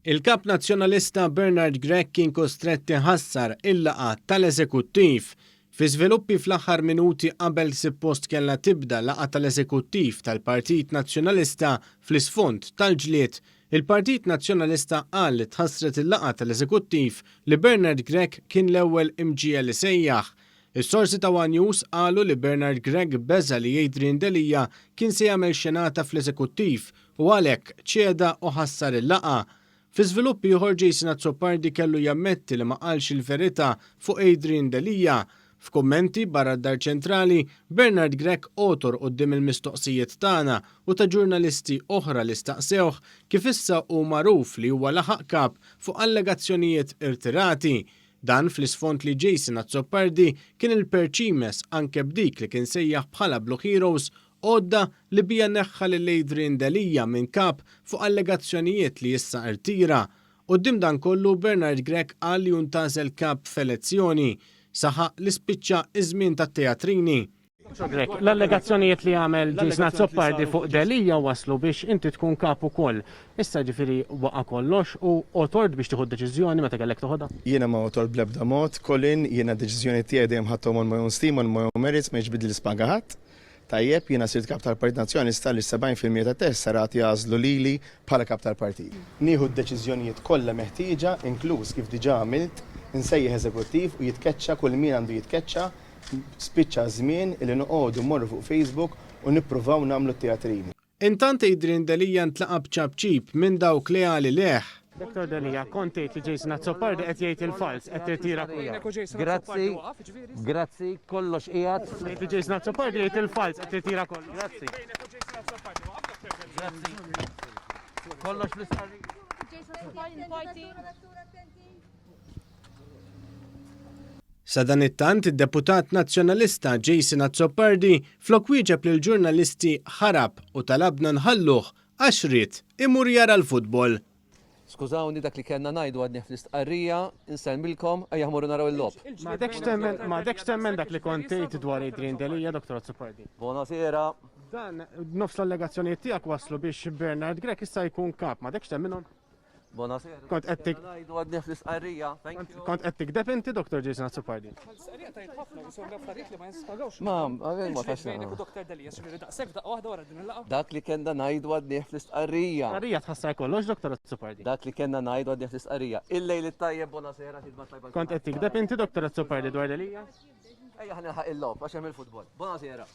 Il-kap nazzjonalista Bernard Grech kien kostretti ħassar il-laqa tal-eżekuttiv. Fi żviluppi fl-aħħar minuti qabel suppost kellha tibda laqa tal-eżekuttiv tal-Partit Nazzjonalista fl-isfond tal-ġlied, il-Partit Nazzjonalista qal li tħassret il-laqa tal-eżekuttiv li Bernard Grech kien l-ewwel imġiel li sejjaħ. Is-sorsi ta' One News qalu li Bernard Grech beża li Adrian Delija kien se jagħmel xenata fl-eżekuttiv u għalhekk ċieda u ħassar il-laqa. Fi żviluppi ieħor Jason Azzopardi kellu jammetti li ma qalx il-verità fuq Adrian Delija. F'kummenti barra d-Dar Ċentrali, Bernard Grech otor quddiem il-mistoqsijiet tagħna u ta' ġurnalisti oħra li staqsewh kif issa hu magħruf li huwa laħaq kap fuq allegazzjonijiet irtirati. Dan fl-isfond li Jason Azzopardi kien il-perċimes anke b'dik li kien sejjaħ bħala Blue Heroes għodda li bija neħħa lil Adrian Delija minn kap fuq allegazzjonijiet li issa irtira. Quddiem dan kollu Bernard Grech qal li juntażel kap f'elezzjoni saħaq li spiċċa iż-żmien tat-teatrini. L-allegazzjonijiet li għamel Jason Azzopardi fuq Delija waslu biex inti tkun kap ukoll. Issa ġifieri waqa' kollox u otord biex tieħu deċiżjoni meta kellek toħodha? Jiena ma otord bl-ebda mod, Colin, jiena deċiżjoni tiegħi dejjem ħadthom on my own steam, on my own merits, ma jiġbidli l-ispaga ħadd. Tajjeb, jiena sirt kap tal-Partit Nazzjonalista li 70% ta' tessarati jażlu lili bħala kap tal-partit. Nieħu d-deċiżjonijiet kollha meħtieġa, inkluż kif diġà għamilt, insejjaħ eżekuttiv u jitkeċċa kull min għandu jitkeċċa, spiċċa żmien li noqogħdu mmorru fuq Facebook u nippruvaw nagħmlu teatrini. Intant Adrian Delija ntlaqa b'ċabċib minn dawk li għali leħ. Dr. Delija, kontejt li Jason Azzopardi qed jgħid il-fals, qed tirtira Grazzi, kollox qiegħed. li Jason Azzopardi jgħid il-fals, qed tirtira kollox. Grazzi. Kollox fl-istqarri. Sa dan it-tant id-deputat nazzjonalista Jason Azzopardi flok wieġeb lil ġurnalisti ħarab u talabna nħalluh għax rid imur jara l-futbol. Skużawni dak li kellna ngħidu għadni fl-istqarrija, insemmilkom ejja ħmorru naraw il-lob. Ma dekx temmen dak li kontejt dwar Adrian Delija, Dr. Azzopardi. Buonasera. Dan nofs l-allegazzjonijiet tiegħek waslu biex Bernard Grech issa jkun kap, ma dekx temminhom? Buonasera. Kont qed ngħidu għadni fl-istqarrija. Kont qed tikdeb inti Dr. Jason Azzopardi. Ma tax dak li kellna ngħidu għadni fl-istqarrija. Qarrija tħassar kollox Dr. Azzopardi. Dak li kellna ngħidu għadni fl-istqarrija. Il-lejl it-tajjeb buonasera tidma tajba. Kont qed tikdeb inti Dr. Azzopardi dwar Delija? Ejja ħanilħaq il-lob għax hemm il-futbol. Buonasera.